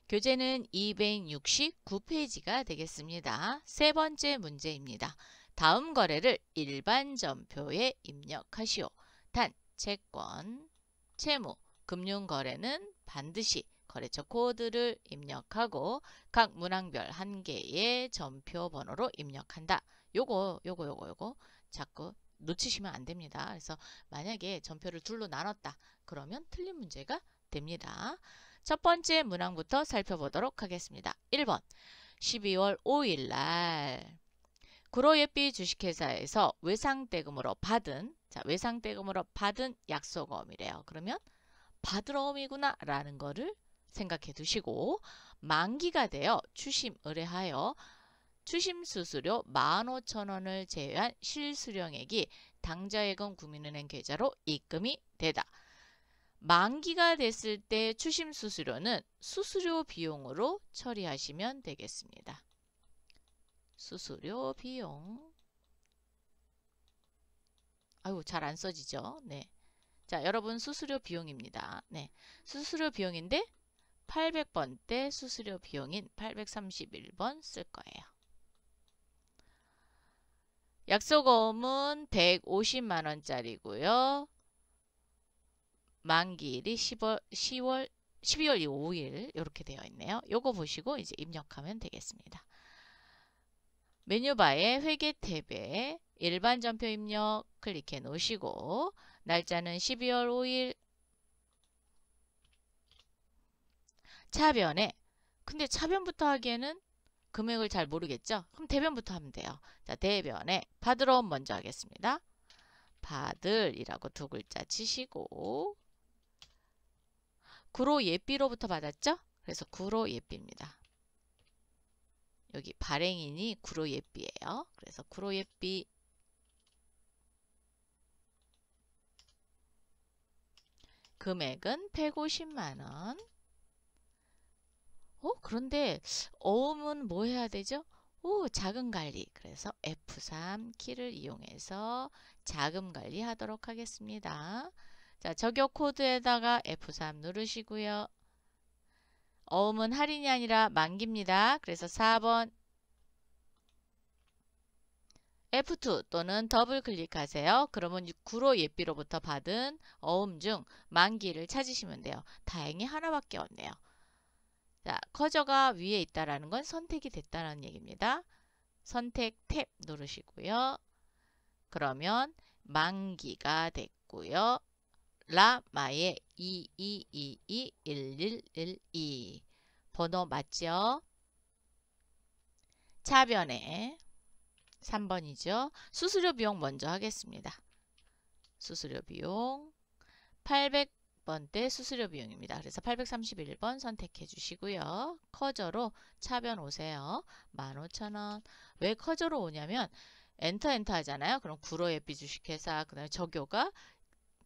교재는 269페이지가 되겠습니다. 세 번째 문제입니다. 다음 거래를 일반 전표에 입력하시오. 단, 채권, 채무, 금융거래는 반드시 거래처 코드를 입력하고 각 문항별 한 개의 전표 번호로 입력한다. 요거 자꾸 놓치시면 안 됩니다. 그래서 만약에 전표를 둘로 나눴다. 그러면 틀린 문제가 됩니다. 첫 번째 문항부터 살펴보도록 하겠습니다. 1번 12월 5일 날 구로예삐 주식회사에서 외상대금으로 받은 약속어음이래요. 그러면 받으러음이구나 라는 거를 생각해 두시고 만기가 되어 추심 의뢰하여 추심 수수료 15,000원을 제외한 실수령액이 당좌예금 국민은행 계좌로 입금이 되다. 만기가 됐을 때 추심 수수료는 수수료 비용으로 처리하시면 되겠습니다. 수수료 비용. 아유, 잘 안 써지죠? 네. 자, 여러분 수수료 비용입니다. 네. 수수료 비용인데 800번대 수수료 비용인 831번 쓸 거예요. 약속어음은 150만원짜리고요. 만기일이 12월 5일 이렇게 되어 있네요. 요거 보시고 이제 입력하면 되겠습니다. 메뉴바에 회계 탭에 일반 전표 입력 클릭해 놓으시고 날짜는 12월 5일 차변에 근데 차변부터 하기에는 금액을 잘 모르겠죠? 그럼 대변부터 하면 돼요. 자, 대변에 받으러 먼저 하겠습니다. 받을이라고 두 글자 치시고 구로예삐로부터 받았죠? 그래서 구로예삐입니다. 여기 발행인이 구로예삐예요. 그래서 구로예삐 금액은 150만원. 그런데 어음은 뭐 해야 되죠? 자금 관리. 그래서 F3 키를 이용해서 자금 관리 하도록 하겠습니다. 자, 적용 코드에다가 F3 누르시고요. 어음은 할인이 아니라 만기입니다. 그래서 4번 F2 또는 더블 클릭하세요. 그러면 구로예삐로부터 받은 어음 중 만기를 찾으시면 돼요. 다행히 하나밖에 없네요. 자, 커저가 위에 있다라는 건 선택이 됐다는 얘기입니다. 선택 탭 누르시고요. 그러면 만기가 됐고요. 라마의 22221112 번호 맞죠? 차변에 3번이죠. 수수료 비용 먼저 하겠습니다. 수수료 비용 800번대 수수료 비용입니다. 그래서 831번 선택해 주시고요. 커저로 차변 오세요. 15,000원. 왜 커저로 오냐면 엔터 하잖아요. 그럼 구로예삐 주식회사 그 다음에 적요가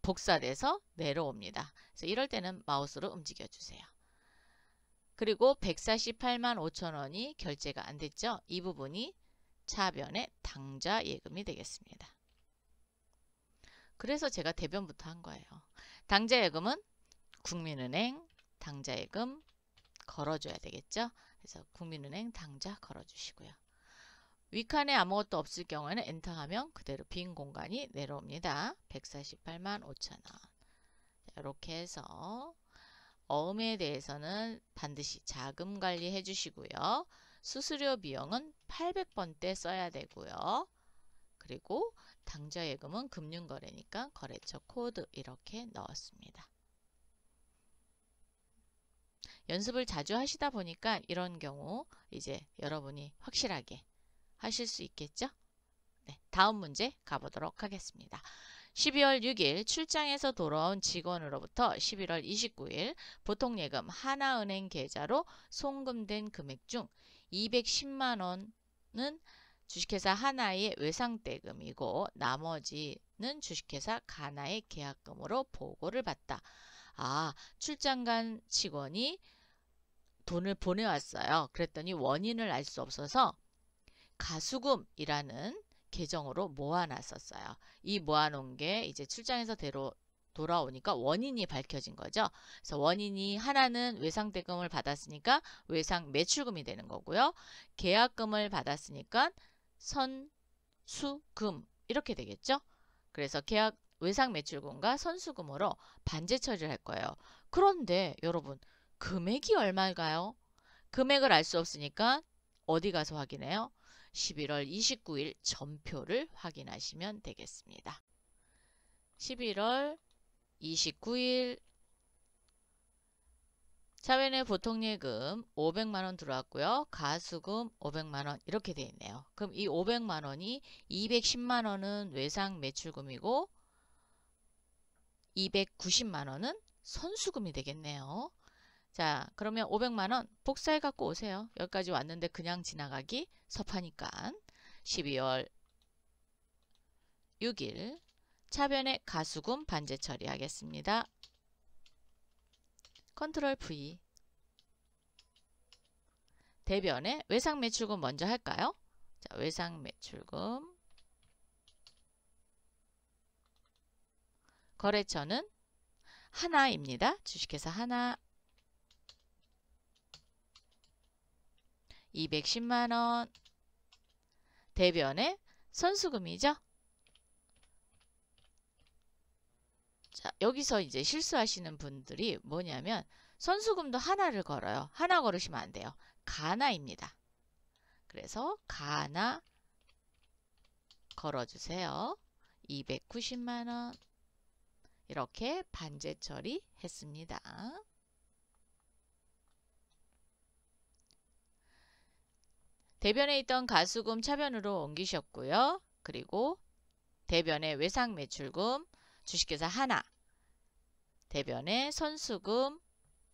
복사돼서 내려옵니다. 그래서 이럴 때는 마우스로 움직여 주세요. 그리고 148만 5천원이 결제가 안 됐죠. 이 부분이 차변의 당좌 예금이 되겠습니다. 그래서 제가 대변부터 한 거예요. 당좌 예금은 국민은행 당좌 예금 걸어줘야 되겠죠. 그래서 국민은행 당좌 걸어주시고요. 윗칸에 아무것도 없을 경우에는 엔터하면 그대로 빈 공간이 내려옵니다. 148만 5천원. 이렇게 해서 어음에 대해서는 반드시 자금 관리해 주시고요. 수수료 비용은 800번대 써야 되고요. 그리고 당좌 예금은 금융거래니까 거래처 코드 이렇게 넣었습니다. 연습을 자주 하시다 보니까 이런 경우 이제 여러분이 확실하게 하실 수 있겠죠? 네, 다음 문제 가보도록 하겠습니다. 12월 6일 출장에서 돌아온 직원으로부터 11월 29일 보통예금 하나은행 계좌로 송금된 금액 중 210만원은 주식회사 하나의 외상대금이고 나머지는 주식회사 가나의 계약금으로 보고를 받다. 출장 간 직원이 돈을 보내왔어요. 그랬더니 원인을 알 수 없어서 가수금이라는 계정으로 모아놨었어요. 이 모아놓은 게 이제 출장에서 돌아오니까 원인이 밝혀진 거죠. 그래서 원인이 하나는 외상대금을 받았으니까 외상 매출금이 되는 거고요. 계약금을 받았으니까 선수금 이렇게 되겠죠. 그래서 계약 외상 매출금과 선수금으로 반제 처리를 할 거예요. 그런데 여러분 금액이 얼마일까요? 금액을 알 수 없으니까 어디 가서 확인해요? 11월 29일 전표를 확인하시면 되겠습니다. 11월 29일 차변의 보통예금 500만원 들어왔고요. 가수금 500만원 이렇게 되어 있네요. 그럼 이 500만원이 210만원은 외상 매출금이고 290만원은 선수금이 되겠네요. 자, 그러면 500만원 복사해 갖고 오세요. 여기까지 왔는데 그냥 지나가기 섭하니까 12월 6일 차변의 가수금 반제 처리하겠습니다. 컨트롤 V. 대변의 외상 매출금 먼저 할까요? 자, 외상 매출금. 거래처는 하나입니다. 주식회사 하나. 210만원. 대변의 선수금이죠. 자, 여기서 이제 실수하시는 분들이 뭐냐면 선수금도 하나를 걸어요. 하나 걸으시면 안 돼요. 가나입니다. 그래서 가나 걸어주세요. 290만원 이렇게 반제 처리했습니다. 대변에 있던 가수금 차변으로 옮기셨고요. 그리고 대변의 외상 매출금 주식회사 하나, 대변의 선수금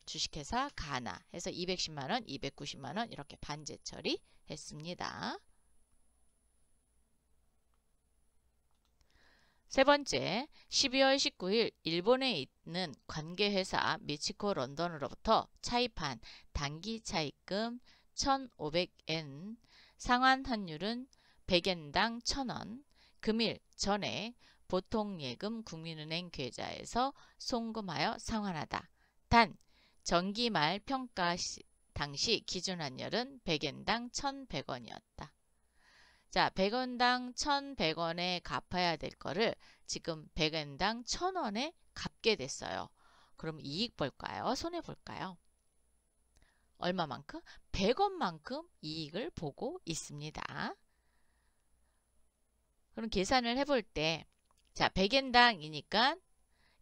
주식회사 가나 해서 210만원, 290만원 이렇게 반제 처리했습니다. 세 번째, 12월 19일 일본에 있는 관계회사 미치코 런던으로부터 차입한 단기 차입금 1,500엔, 상환 환율은 100엔당 1,000원, 금일 전액 보통예금 국민은행 계좌에서 송금하여 상환하다. 단, 정기말 평가 당시 기준 환율은 100엔당 1,100원이었다. 자, 100원당 1,100원에 갚아야 될 거를 지금 100원당 1,000원에 갚게 됐어요. 그럼 이익 볼까요? 손해 볼까요? 얼마만큼? 100원만큼 이익을 보고 있습니다. 그럼 계산을 해볼 때 자, 100엔당이니까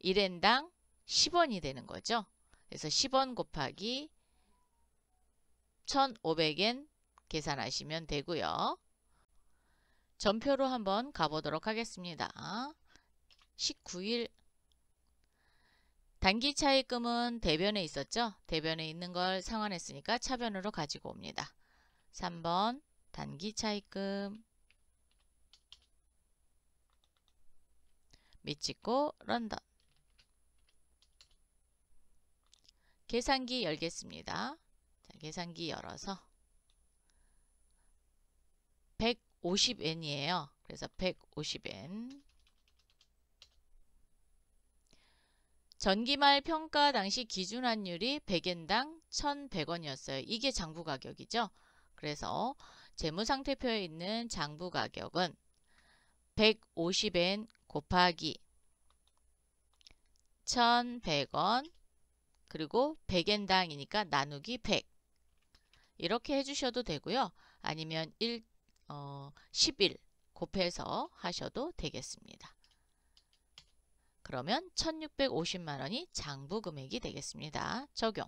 1엔당 10원이 되는 거죠. 그래서 10원 곱하기 1,500엔 계산하시면 되고요. 전표로 한번 가보도록 하겠습니다. 19일 단기 차입금은 대변에 있었죠. 대변에 있는 걸 상환했으니까 차변으로 가지고 옵니다. 3번 단기 차입금 미치코 런던. 계산기 열겠습니다. 자, 계산기 열어서 150엔이에요. 그래서 150엔. 전기말 평가 당시 기준 환율이 100엔당 1,100원이었어요. 이게 장부 가격이죠. 그래서 재무상태표에 있는 장부 가격은 150엔 곱하기 1,100원 그리고 100엔당이니까 나누기 100 이렇게 해주셔도 되고요. 아니면 11 곱해서 하셔도 되겠습니다. 그러면 1,650만원이 장부 금액이 되겠습니다. 적용.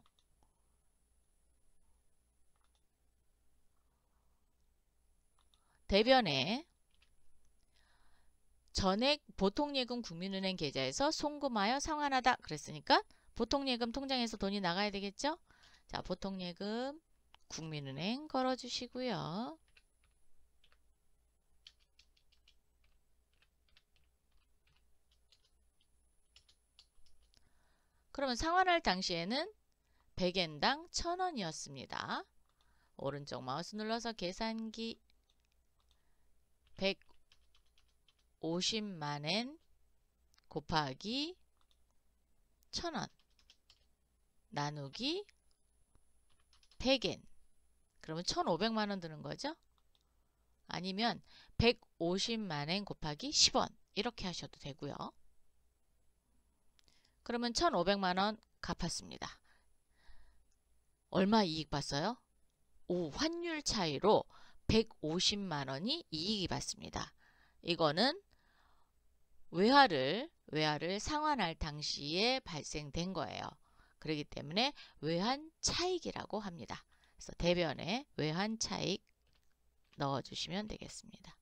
대변에 전액 보통예금 국민은행 계좌에서 송금하여 상환하다 그랬으니까 보통예금 통장에서 돈이 나가야 되겠죠? 자, 보통예금 국민은행 걸어주시고요. 그러면 상환할 당시에는 100엔당 1,000원이었습니다. 오른쪽 마우스 눌러서 계산기 150만엔 곱하기 1000원 나누기 100엔. 그러면 1500만원 드는 거죠. 아니면 150만엔 곱하기 10원 이렇게 하셔도 되고요. 그러면 1500만원 갚았습니다. 얼마 이익 봤어요? 환율 차이로 150만원이 이익이 받습니다. 이거는 외화를 상환할 당시에 발생된 거예요. 그렇기 때문에 외환 차익이라고 합니다. 그래서 대변에 외환 차익 넣어주시면 되겠습니다.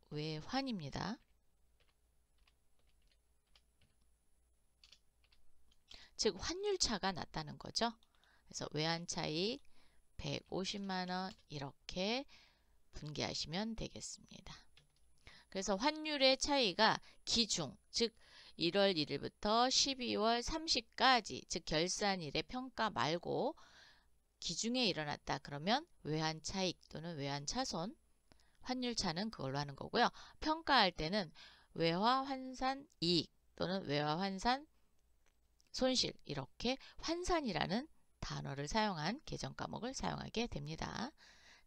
외환입니다. 즉 환율 차가 났다는 거죠. 그래서 외환 차익 150만원 이렇게 분기하시면 되겠습니다. 그래서 환율의 차이가 기중, 즉 1월 1일부터 12월 30일까지, 즉 결산일의 평가 말고 기중에 일어났다. 그러면 외환 차익 또는 외환 차손, 환율 차는 그걸로 하는 거고요. 평가할 때는 외화 환산 이익 또는 외화 환산 손실, 이렇게 환산이라는 단어를 사용한 계정 과목을 사용하게 됩니다.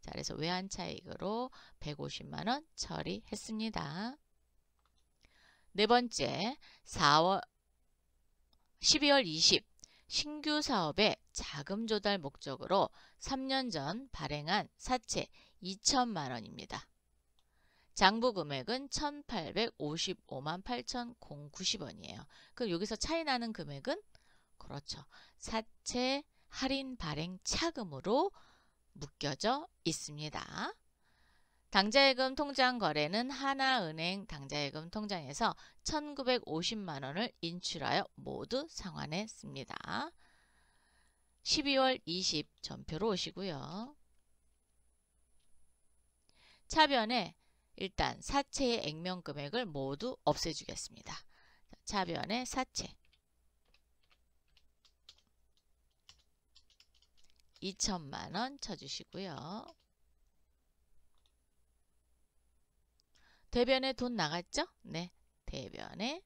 자, 그래서 외환 차익으로 150만원 처리했습니다. 네 번째, 12월 20 신규 사업의 자금 조달 목적으로 3년 전 발행한 사채 2천만원입니다. 장부 금액은 1855만 8,090원이에요. 그럼 여기서 차이 나는 금액은 그렇죠. 사채 할인 발행 차금으로 묶여져 있습니다. 당좌예금 통장 거래는 하나은행 당좌예금 통장에서 1950만원을 인출하여 모두 상환했습니다. 12월 20 전표로 오시고요. 차변에 일단 사채의 액면 금액을 모두 없애주겠습니다. 차변에 사채 2천만원 쳐주시고요. 대변에 돈 나갔죠? 네, 대변에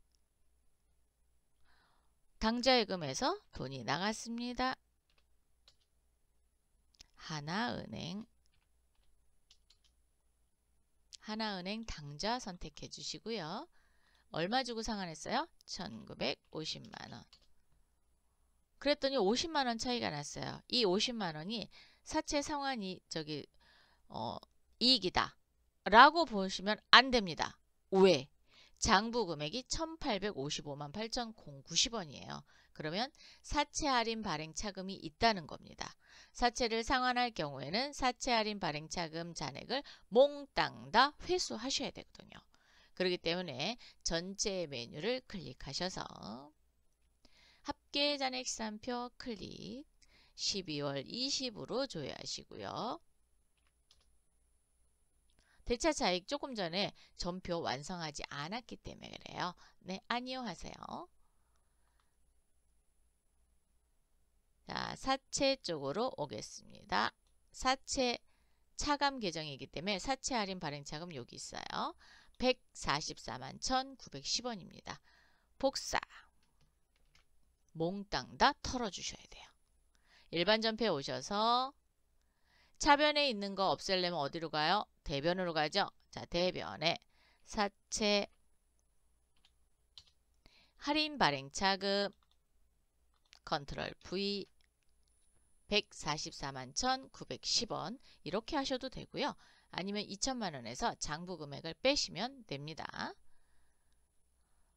당좌예금에서 돈이 나갔습니다. 하나은행 당좌 선택해 주시고요. 얼마 주고 상환했어요? 1950만원. 그랬더니 50만원 차이가 났어요. 이 50만원이 사채 상환이 이익이다 라고 보시면 안 됩니다. 왜? 장부 금액이 1855만 8,090원이에요. 그러면 사채 할인 발행 차금이 있다는 겁니다. 사채를 상환할 경우에는 사채 할인 발행 차금 잔액을 몽땅 다 회수하셔야 되거든요. 그렇기 때문에 전체 메뉴를 클릭하셔서 합계 잔액 시산표 클릭 12월 20으로 조회하시고요. 대차 차익 조금 전에 전표 완성하지 않았기 때문에 그래요. 네, 아니요 하세요. 자, 사채 쪽으로 오겠습니다. 사채 차감 계정이기 때문에 사채 할인 발행 차금 여기 있어요. 144만 1,910원입니다. 복사 몽땅 다 털어주셔야 돼요. 일반 전표에 오셔서 차변에 있는 거 없애려면 어디로 가요? 대변으로 가죠. 자, 대변에 사채 할인 발행 차금 컨트롤 V 144만 1,910원 이렇게 하셔도 되고요. 아니면 2천만원에서 장부 금액을 빼시면 됩니다.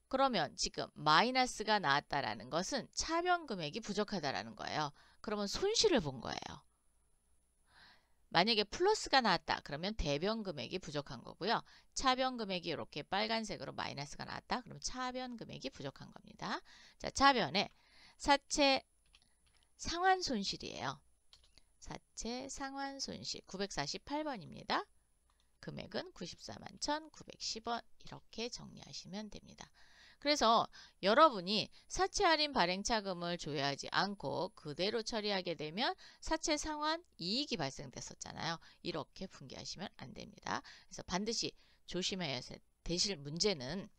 그러면 지금 마이너스가 나왔다라는 것은 차변 금액이 부족하다라는 거예요. 그러면 손실을 본 거예요. 만약에 플러스가 나왔다 그러면 대변 금액이 부족한 거고요. 차변 금액이 이렇게 빨간색으로 마이너스가 나왔다 그러면 차변 금액이 부족한 겁니다. 자, 차변에 사채 상환 손실이에요. 사채 상환 손실 948번입니다. 금액은 94만 1,910원 이렇게 정리하시면 됩니다. 그래서 여러분이 사채 할인 발행 차금을 조회하지 않고 그대로 처리하게 되면 사채 상환 이익이 발생됐었잖아요. 이렇게 분기하시면 안 됩니다. 그래서 반드시 조심해야 되실 문제는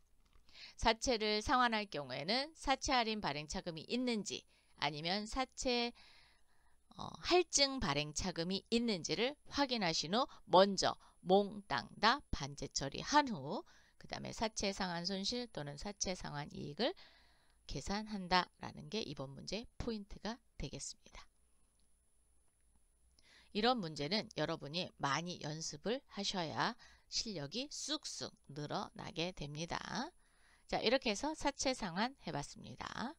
사채를 상환할 경우에는 사채 할인 발행 차금이 있는지 아니면 사채 할증 발행 차금이 있는지를 확인하신 후 먼저 몽땅 다 반제 처리한 후 그 다음에 사채 상환 손실 또는 사채 상환 이익을 계산한다라는 게 이번 문제의 포인트가 되겠습니다. 이런 문제는 여러분이 많이 연습을 하셔야 실력이 쑥쑥 늘어나게 됩니다. 자, 이렇게 해서 사채 상환 해봤습니다.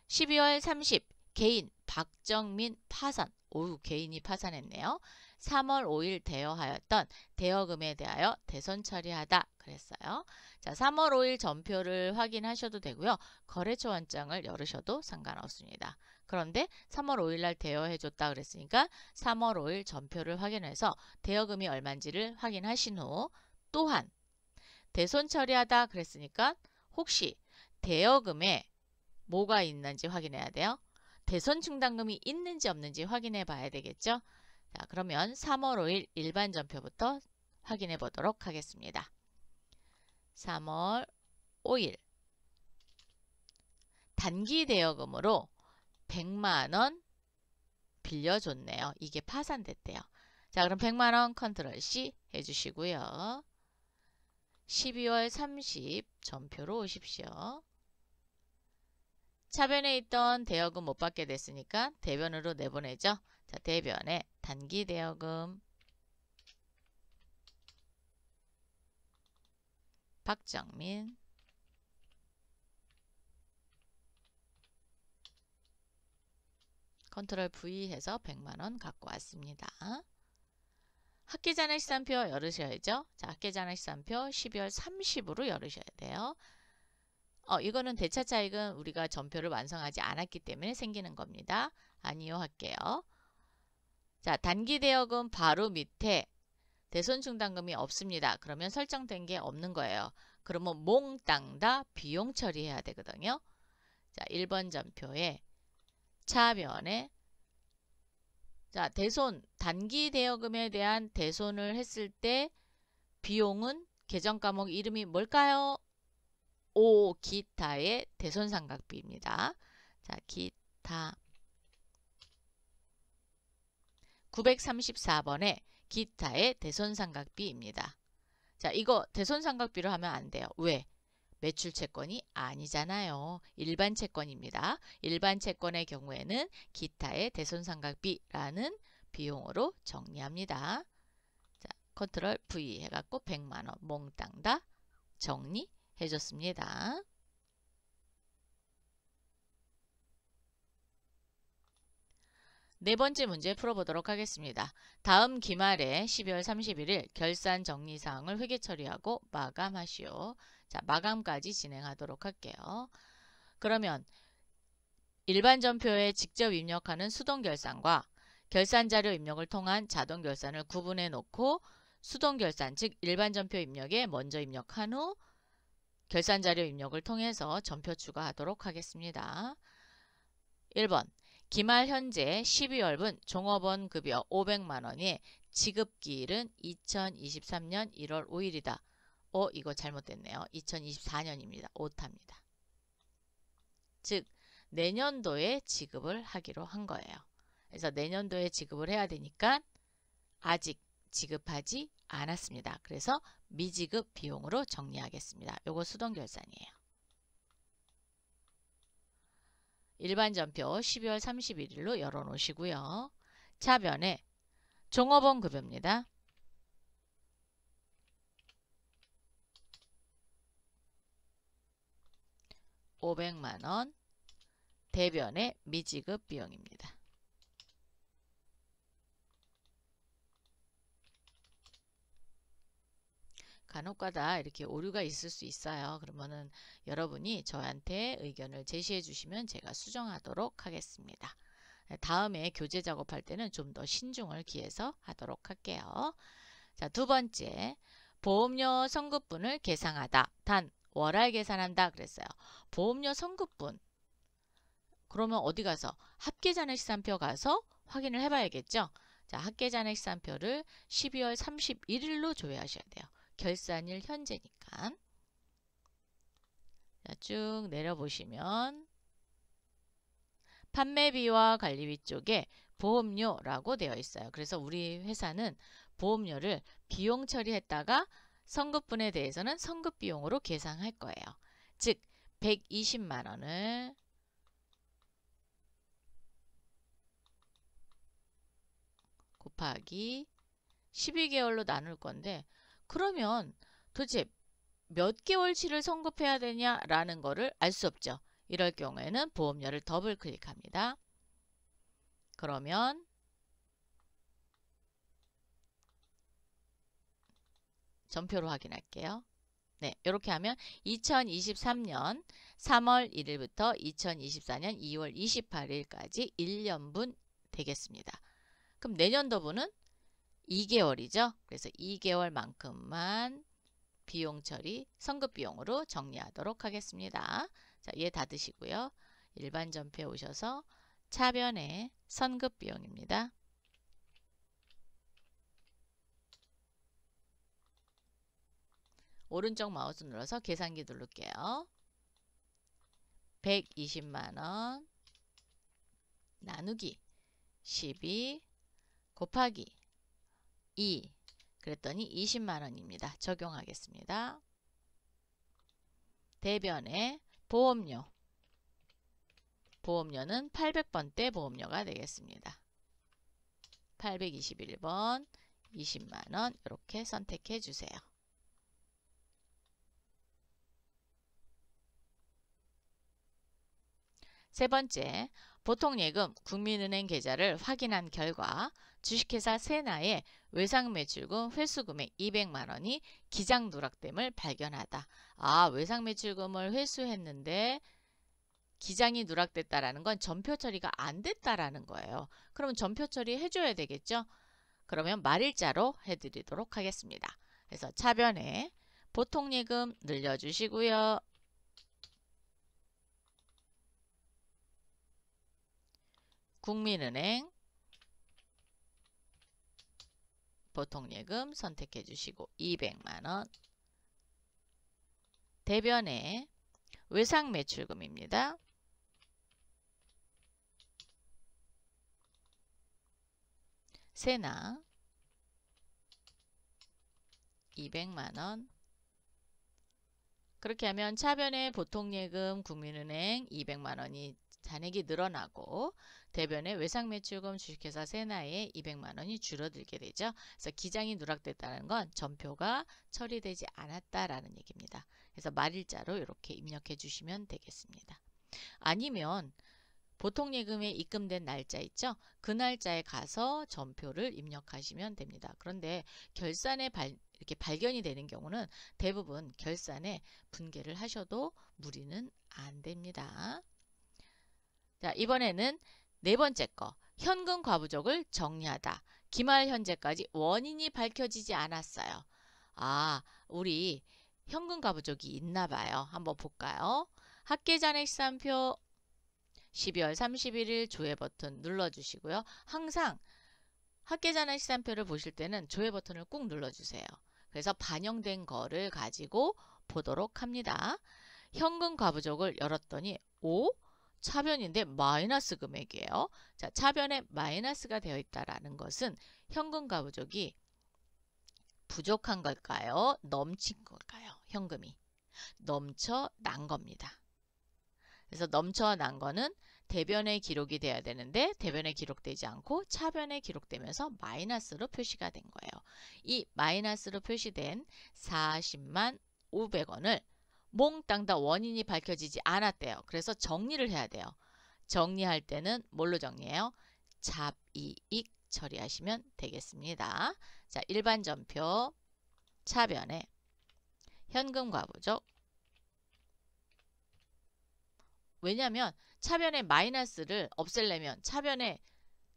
12월 30 개인 박정민 파산. 오우, 개인이 파산했네요. 3월 5일 대여하였던 대여금에 대하여 대손 처리하다 그랬어요. 자, 3월 5일 전표를 확인하셔도 되고요. 거래처 원장을 열으셔도 상관없습니다. 그런데 3월 5일 날 대여해줬다 그랬으니까 3월 5일 전표를 확인해서 대여금이 얼마인지를 확인하신 후 또한 대손 처리하다 그랬으니까 혹시 대여금에 뭐가 있는지 확인해야 돼요. 대손 충당금이 있는지 없는지 확인해 봐야 되겠죠. 자, 그러면 3월 5일 일반 전표부터 확인해 보도록 하겠습니다. 3월 5일 단기 대여금으로 100만원 빌려줬네요. 이게 파산됐대요. 자, 그럼 100만원 컨트롤 C 해주시고요. 12월 30 전표로 오십시오. 차변에 있던 대여금 못 받게 됐으니까 대변으로 내보내죠. 자, 대변에 단기 대여금 박정민 컨트롤 V 해서 100만원 갖고 왔습니다. 학계장학시산표 열으셔야죠. 자, 학계장학시산표 12월 30으로 열으셔야 돼요. 이거는 대차 차익은 우리가 전표를 완성하지 않았기 때문에 생기는 겁니다. 아니요 할게요. 자, 단기 대여금 바로 밑에 대손 충당금이 없습니다. 그러면 설정된 게 없는 거예요. 그러면 몽땅 다 비용 처리해야 되거든요. 자, 1번 전표에 차변에 자, 대손 단기 대여금에 대한 대손을 했을 때 비용은 계정 과목 이름이 뭘까요? 오, 기타의 대손상각비입니다. 자, 기타 934번에 기타의 대손상각비입니다. 자, 이거 대손상각비로 하면 안 돼요. 왜? 매출 채권이 아니잖아요. 일반 채권입니다. 일반 채권의 경우에는 기타의 대손상각비라는 비용으로 정리합니다. 자, 컨트롤 V 해갖고 100만원 몽땅 다 정리해줬습니다. 네 번째 문제 풀어보도록 하겠습니다. 다음 기말에 12월 31일 결산 정리사항을 회계 처리하고 마감하시오. 자, 마감까지 진행하도록 할게요. 그러면 일반 전표에 직접 입력하는 수동 결산과 결산 자료 입력을 통한 자동 결산을 구분해 놓고 수동 결산, 즉 일반 전표 입력에 먼저 입력한 후 결산 자료 입력을 통해서 전표 추가하도록 하겠습니다. 1번 기말 현재 12월분 종업원 급여 500만원의 지급기일은 2023년 1월 5일이다. 이거 잘못됐네요. 2024년입니다. 오타입니다. 즉 내년도에 지급을 하기로 한 거예요. 그래서 내년도에 지급을 해야 되니까 아직 지급하지 않았습니다. 그래서 미지급 비용으로 정리하겠습니다. 요거 수동 결산이에요. 일반 전표 12월 31일로 열어놓으시고요. 차변에 종업원 급여입니다. $500만원 대변의 미지급 비용입니다. 간혹가다 이렇게 오류가 있을 수 있어요. 그러면은 여러분이 저한테 의견을 제시해 주시면 제가 수정하도록 하겠습니다. 다음에 교재 작업할 때는 좀 더 신중을 기해서 하도록 할게요. 자, 두 번째, 보험료 선급분을 계상하다. 단 월할 계산한다 그랬어요. 보험료 선급분. 그러면 어디 가서 합계잔액시산표 가서 확인을 해봐야겠죠. 자, 합계잔액시산표를 12월 31일로 조회하셔야 돼요. 결산일 현재니까. 자, 쭉 내려보시면 판매비와 관리비 쪽에 보험료라고 되어 있어요. 그래서 우리 회사는 보험료를 비용 처리했다가 선급분에 대해서는 선급비용으로 계산할 거예요. 즉 120만 원을 곱하기 12개월로 나눌 건데, 그러면 도대체 몇 개월치를 선급해야 되냐라는 거를 알 수 없죠. 이럴 경우에는 보험료를 더블 클릭합니다. 그러면 전표로 확인할게요. 네, 이렇게 하면 2023년 3월 1일부터 2024년 2월 28일까지 1년분 되겠습니다. 그럼 내년도분은 2개월이죠. 그래서 2개월만큼만 비용 처리 선급 비용으로 정리하도록 하겠습니다. 자, 얘 닫으시고요. 일반 전표에 오셔서 차변의 선급 비용입니다. 오른쪽 마우스 눌러서 계산기 누를게요. 120만원 나누기 12 곱하기 2 그랬더니 20만원입니다. 적용하겠습니다. 대변의 보험료는 800번대 보험료가 되겠습니다. 821번 20만원 이렇게 선택해 주세요. 세 번째, 보통예금 국민은행 계좌를 확인한 결과 주식회사 세나의 외상매출금 회수금액 200만원이 기장 누락됨을 발견하다. 아, 외상매출금을 회수했는데 기장이 누락됐다라는 건 전표 처리가 안 됐다라는 거예요. 그러면 전표 처리 해줘야 되겠죠? 그러면 말일자로 해드리도록 하겠습니다. 그래서 차변에 보통예금 늘려주시고요. 국민은행 보통예금 선택해 주시고 200만원 대변에 외상매출금입니다. 세나 200만원 그렇게 하면 차변에 보통예금 국민은행 200만원이 잔액이 늘어나고 대변에 외상매출금 주식회사 세나에 200만원이 줄어들게 되죠. 그래서 기장이 누락됐다는 건 전표가 처리되지 않았다라는 얘기입니다. 그래서 말일자로 이렇게 입력해 주시면 되겠습니다. 아니면 보통예금에 입금된 날짜 있죠? 그 날짜에 가서 전표를 입력하시면 됩니다. 그런데 결산에 이렇게 발견이 되는 경우는 대부분 결산에 분개를 하셔도 무리는 안 됩니다. 자, 이번에는 네 번째 거, 현금 과부족을 정리하다. 기말 현재까지 원인이 밝혀지지 않았어요. 아, 우리 현금 과부족이 있나 봐요. 한번 볼까요? 합계잔액시산표 12월 31일 조회 버튼 눌러주시고요. 항상 합계잔액시산표를 보실 때는 조회 버튼을 꾹 눌러주세요. 그래서 반영된 거를 가지고 보도록 합니다. 현금 과부족을 열었더니 차변인데 마이너스 금액이에요. 자, 차변에 마이너스가 되어 있다라는 것은 현금 과부족이 부족한 걸까요? 넘친 걸까요? 현금이 넘쳐난 겁니다. 그래서 넘쳐난 거는 대변에 기록이 돼야 되는데 대변에 기록되지 않고 차변에 기록되면서 마이너스로 표시가 된 거예요. 이 마이너스로 표시된 40만 500원을 몽땅 다 원인이 밝혀지지 않았대요. 그래서 정리를 해야 돼요. 정리할 때는 뭘로 정리해요? 잡이익 처리하시면 되겠습니다. 자, 일반 전표 차변에 현금 과부족 왜냐하면 차변에 마이너스를 없애려면 차변에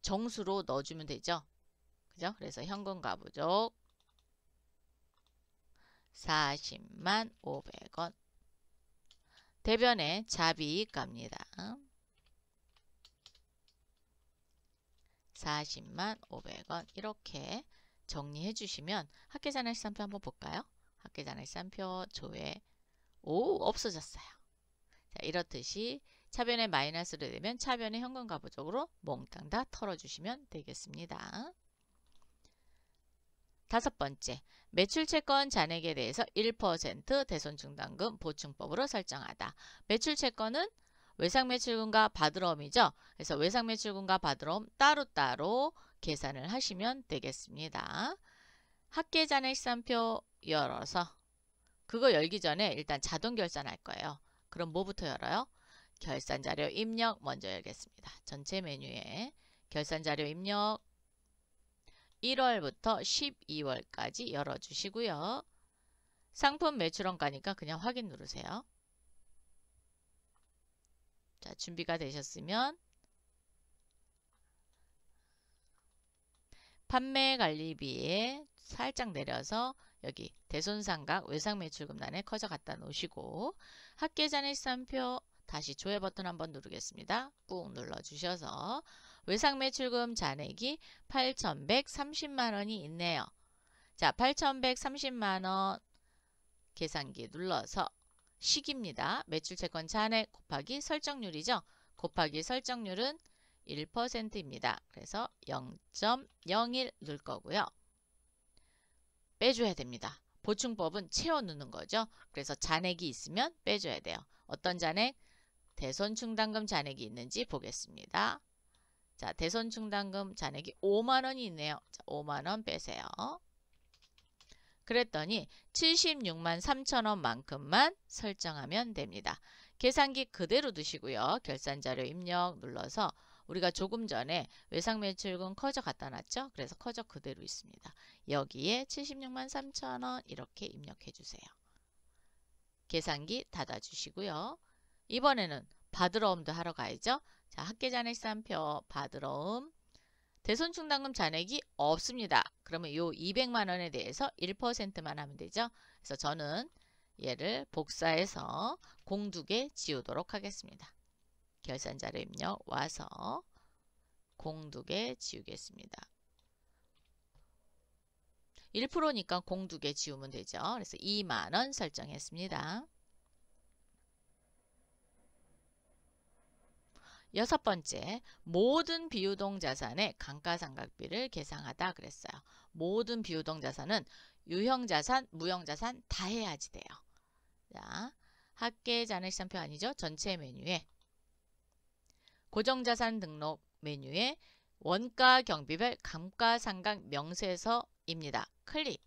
정수로 넣어주면 되죠. 그죠? 그래서 현금 과부족 40만 500원 대변에 잡이익 갑니다. 40만 500원 이렇게 정리해 주시면 합계잔액시산표 한번 볼까요? 합계잔액시산표 조회 없어졌어요. 자, 이렇듯이 차변에 마이너스로 되면 차변의 현금 가부적으로 몽땅 다 털어주시면 되겠습니다. 다섯 번째, 매출채권 잔액에 대해서 1% 대손충당금 보충법으로 설정하다. 매출채권은 외상매출금과 받으러옴이죠. 그래서 외상매출금과 받으러옴 따로따로 계산을 하시면 되겠습니다. 합계잔액시산표 열어서 그거 열기 전에 일단 자동 결산할 거예요. 그럼 뭐부터 열어요? 결산자료 입력 먼저 열겠습니다. 전체 메뉴에 결산자료 입력 1월부터 12월까지 열어주시고요. 상품 매출원가니까 그냥 확인 누르세요. 자, 준비가 되셨으면 판매관리비에 살짝 내려서 여기 대손상각 외상매출금란에 커져 갖다 놓으시고 합계잔액시산표 다시 조회 버튼 한번 누르겠습니다. 꾹 눌러주셔서 외상매출금 잔액이 8,130만원이 있네요. 자, 8,130만원 계산기 눌러서 식입니다. 매출채권 잔액 곱하기 설정률이죠. 곱하기 설정률은 1%입니다. 그래서 0.01 넣을 거고요. 빼줘야 됩니다. 보충법은 채워 넣는 거죠. 그래서 잔액이 있으면 빼줘야 돼요. 어떤 잔액? 대손충당금 잔액이 있는지 보겠습니다. 자, 대손충당금 잔액이 5만원이 있네요. 자, 5만원 빼세요. 그랬더니 76만 3천원만큼만 설정하면 됩니다. 계산기 그대로 두시고요. 결산자료 입력 눌러서 우리가 조금 전에 외상매출금 커져 갖다 놨죠. 그래서 커져 그대로 있습니다. 여기에 76만 3천원 이렇게 입력해 주세요. 계산기 닫아 주시고요. 이번에는 받으러옴도 하러 가야죠. 자, 합계잔액시산표 받으러옴 대손충당금 잔액이 없습니다. 그러면 요 200만원에 대해서 1%만 하면 되죠. 그래서 저는 얘를 복사해서 공 2개 지우도록 하겠습니다. 결산자료 입력 와서 공 2개 지우겠습니다. 1%니까 공 2개 지우면 되죠. 그래서 2만원 설정했습니다. 여섯 번째, 모든 비유동 자산의 감가상각비를 계상하다 그랬어요. 모든 비유동 자산은 유형자산, 무형자산 다 해야지 돼요. 자, 합계잔액시산표 아니죠? 전체 메뉴에 고정자산 등록 메뉴에 원가 경비별 감가상각 명세서입니다. 클릭.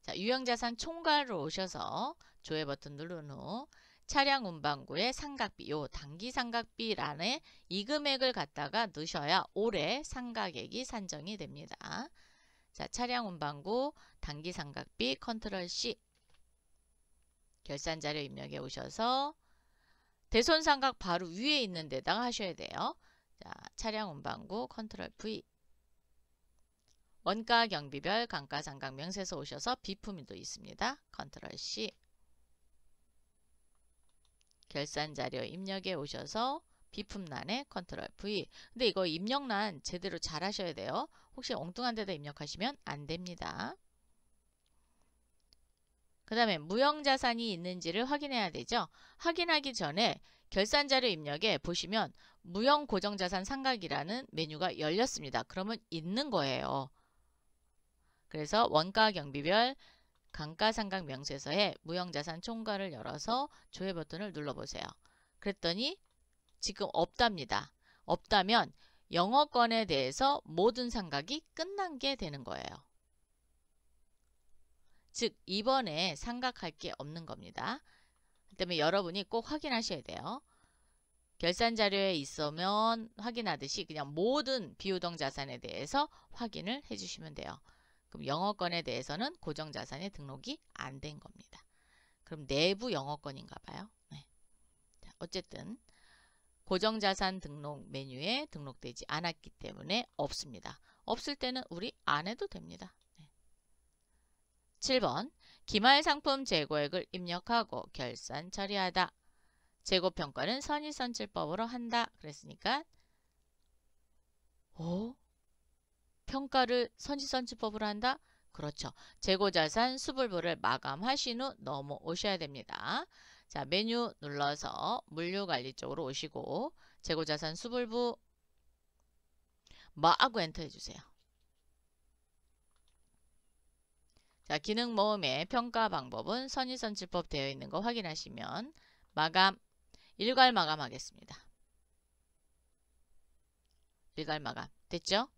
자, 유형자산 총괄로 오셔서 조회 버튼 누른 후 차량 운반구의 상각비, 요 단기 상각비란에 이 금액을 갖다가 넣으셔야 올해 상각액이 산정이 됩니다. 자, 차량 운반구 단기 상각비 컨트롤 C 결산자료 입력에 오셔서 대손상각 바로 위에 있는 데다가 하셔야 돼요. 자, 차량 운반구 컨트롤 V 원가 경비별 감가상각 명세서 오셔서 비품도 있습니다. 컨트롤 C 결산자료 입력에 오셔서 비품란에 컨트롤 V. 근데 이거 입력란 제대로 잘 하셔야 돼요. 혹시 엉뚱한 데다 입력하시면 안 됩니다. 그 다음에 무형자산이 있는지를 확인해야 되죠. 확인하기 전에 결산자료 입력에 보시면 무형고정자산 상각이라는 메뉴가 열렸습니다. 그러면 있는 거예요. 그래서 원가 경비별 감가상각 명세서에 무형자산 총괄을 열어서 조회 버튼을 눌러보세요. 그랬더니 지금 없답니다. 없다면 영어권에 대해서 모든 상각이 끝난 게 되는 거예요. 즉 이번에 상각할 게 없는 겁니다. 그 때문에 여러분이 꼭 확인하셔야 돼요. 결산자료에 있으면 확인하듯이 그냥 모든 비유동 자산에 대해서 확인을 해주시면 돼요. 그럼 영어권에 대해서는 고정자산에 등록이 안 된 겁니다. 그럼 내부 영어권인가 봐요. 네. 자, 어쨌든 고정자산 등록 메뉴에 등록되지 않았기 때문에 없습니다. 없을 때는 우리 안 해도 됩니다. 네. 7번 기말상품 재고액을 입력하고 결산 처리하다. 재고평가는 선의선출법으로 한다. 그랬으니까 평가를 선의선출법으로 한다? 그렇죠. 재고자산 수불부를 마감하신 후 넘어오셔야 됩니다. 자, 메뉴 눌러서 물류관리 쪽으로 오시고 재고자산 수불부 마하고 엔터 해주세요. 자, 기능 모음의 평가 방법은 선의선출법 되어 있는 거 확인하시면 마감, 일괄 마감하겠습니다. 일괄 마감 됐죠?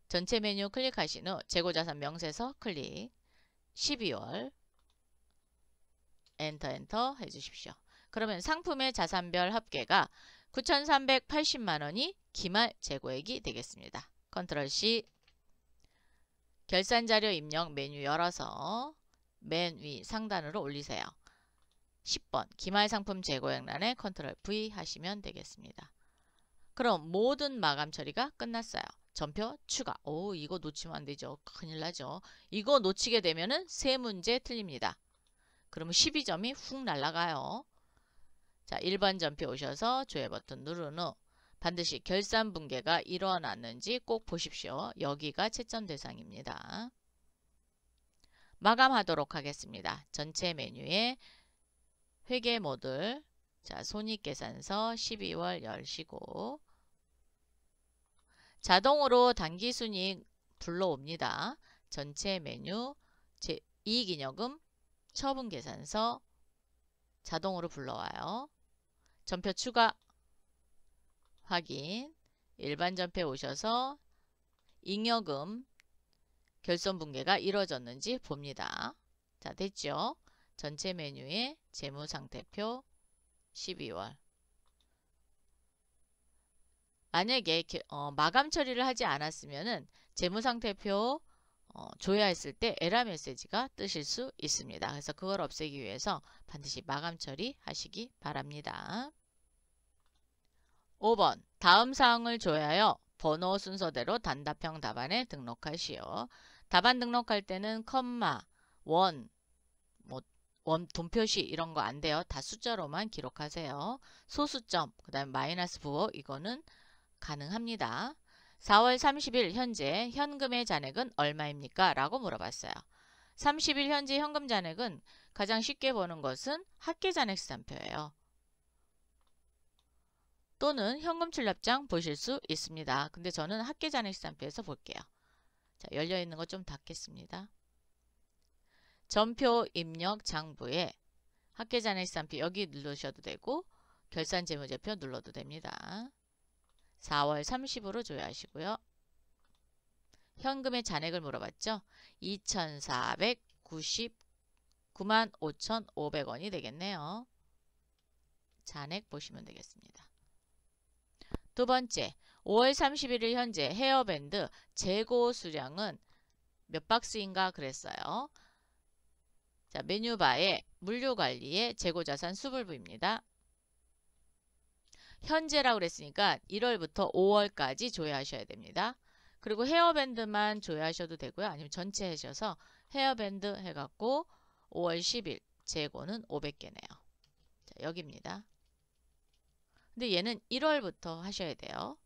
전체 메뉴 클릭하신 후 재고자산 명세서 클릭 12월 엔터 해주십시오. 그러면 상품의 자산별 합계가 9,380만원이 기말 재고액이 되겠습니다. 컨트롤 C 결산자료 입력 메뉴 열어서 맨 위 상단으로 올리세요. 10번 기말 상품 재고액란에 컨트롤 V 하시면 되겠습니다. 그럼 모든 마감 처리가 끝났어요. 전표 추가. 오, 이거 놓치면 안 되죠. 큰일 나죠. 이거 놓치게 되면은 세 문제 틀립니다. 그러면 12점이 훅 날아가요. 자, 1번 전표 오셔서 조회 버튼 누른 후 반드시 결산 붕괴가 일어났는지 꼭 보십시오. 여기가 채점 대상입니다. 마감하도록 하겠습니다. 전체 메뉴에 회계 모듈, 자, 손익계산서 12월 열시고 자동으로 당기순이익 불러옵니다. 전체 메뉴, 이익잉여금, 처분계산서 자동으로 불러와요. 전표 추가, 확인, 일반 전표에 오셔서 잉여금, 결손분괴가 이루어졌는지 봅니다. 자, 됐죠? 전체 메뉴에 재무상태표 12월 만약에 마감 처리를 하지 않았으면은 재무상태표 조회했을 때 에러 메시지가 뜨실 수 있습니다. 그래서 그걸 없애기 위해서 반드시 마감 처리 하시기 바랍니다. 5번 다음 사항을 조회하여 번호 순서대로 단답형 답안에 등록하시오. 답안 등록할 때는 컴마, 원, 돈표시 이런 거 안 돼요. 다 숫자로만 기록하세요. 소수점, 그 다음에 마이너스 부호 이거는 가능합니다. 4월 30일 현재 현금의 잔액은 얼마입니까? 라고 물어봤어요. 30일 현재 현금 잔액은 가장 쉽게 보는 것은 합계잔액시산표예요. 또는 현금 출납장 보실 수 있습니다. 근데 저는 합계잔액시산표에서 볼게요. 자, 열려있는 거 좀 닫겠습니다. 전표 입력 장부에 합계잔액시산표 여기 누르셔도 되고 결산재무제표 눌러도 됩니다. 4월 30으로 조회하시고요. 현금의 잔액을 물어봤죠. 2,499만 5,500원이 되겠네요. 잔액 보시면 되겠습니다. 두 번째, 5월 31일 현재 헤어밴드 재고 수량은 몇 박스인가 그랬어요. 자, 메뉴바에 물류관리의 재고자산 수불부입니다. 현재라고 그랬으니까 1월부터 5월까지 조회하셔야 됩니다. 그리고 헤어밴드만 조회하셔도 되고요. 아니면 전체 하셔서 헤어밴드 해갖고 5월 10일 재고는 500개네요. 자, 여기입니다. 근데 얘는 1월부터 하셔야 돼요.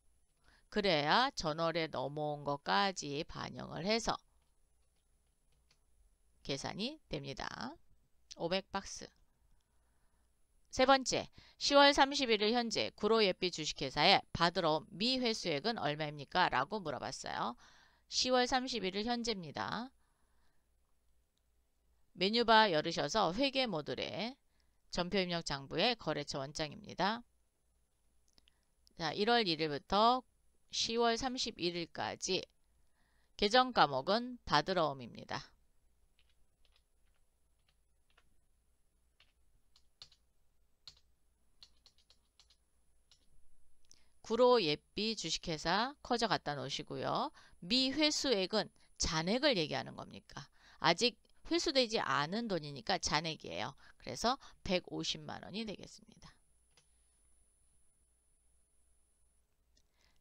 그래야 전월에 넘어온 것까지 반영을 해서 계산이 됩니다. 500박스. 세 번째, 10월 31일 현재 구로예삐 주식회사에 받으러 온 미회수액은 얼마입니까? 라고 물어봤어요. 10월 31일 현재입니다. 메뉴바 열으셔서 회계 모듈에 전표 입력 장부의 거래처 원장입니다. 자, 1월 1일부터 10월 31일까지 계정 과목은 받으러 옴입니다. 구로예삐 주식회사 커져 갖다 놓으시고요. 미회수액은 잔액을 얘기하는 겁니까? 아직 회수되지 않은 돈이니까 잔액이에요. 그래서 150만 원이 되겠습니다.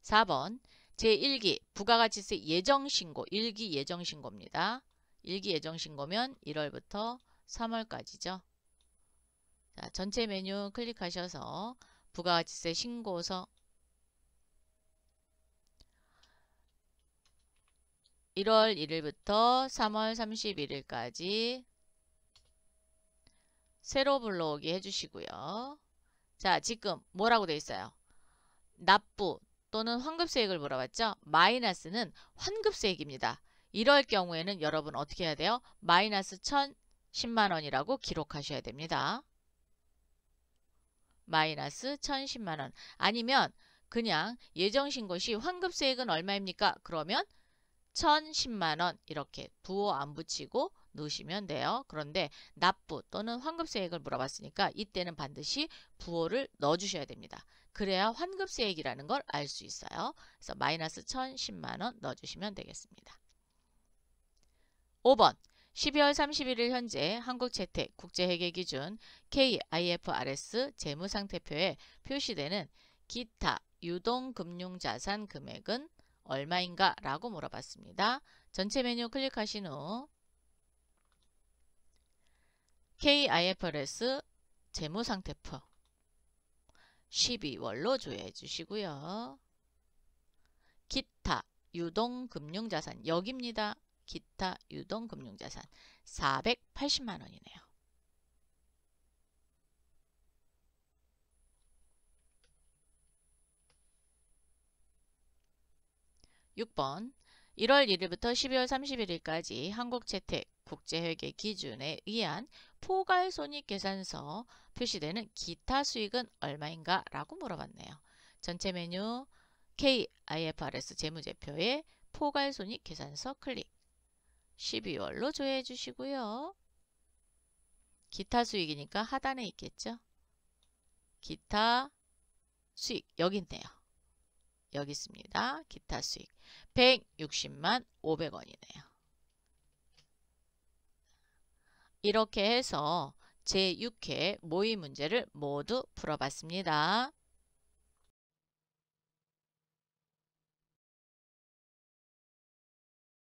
4번 제1기 부가가치세 예정신고 1기 예정신고입니다. 1기 예정신고면 1월부터 3월까지죠. 자, 전체 메뉴 클릭하셔서 부가가치세 신고서 1월 1일부터 3월 31일까지 세로 불러오기 해주시고요. 자, 지금 뭐라고 돼 있어요? 납부 또는 환급세액을 물어봤죠? 마이너스는 환급세액입니다. 이럴 경우에는 여러분 어떻게 해야 돼요? 마이너스 1,010만 원이라고 기록하셔야 됩니다. 마이너스 1,010만 원. 아니면 그냥 예정신고 시 환급세액은 얼마입니까? 그러면 1,010만 원 이렇게 부호 안 붙이고 넣으시면 돼요. 그런데 납부 또는 환급세액을 물어봤으니까 이때는 반드시 부호를 넣어주셔야 됩니다. 그래야 환급세액이라는 걸 알 수 있어요. 그래서 마이너스 1,010만 원 넣어주시면 되겠습니다. 5번 12월 31일 현재 한국채택 국제회계기준 KIFRS 재무상태표에 표시되는 기타 유동금융자산 금액은 얼마인가? 라고 물어봤습니다. 전체 메뉴 클릭하신 후 KIFRS 재무상태표 12월로 조회해 주시고요. 기타 유동금융자산 여기입니다. 기타 유동금융자산 480만 원이네요. 6번 1월 1일부터 12월 31일까지 한국채택 국제회계 기준에 의한 포괄손익계산서 표시되는 기타 수익은 얼마인가? 라고 물어봤네요. 전체 메뉴 KIFRS 재무제표에 포괄손익계산서 클릭 12월로 조회해 주시고요. 기타 수익이니까 하단에 있겠죠? 기타 수익 여기 있네요. 여기 있습니다. 기타 수익 160만 500원이네요. 이렇게 해서 제6회 모의 문제를 모두 풀어봤습니다.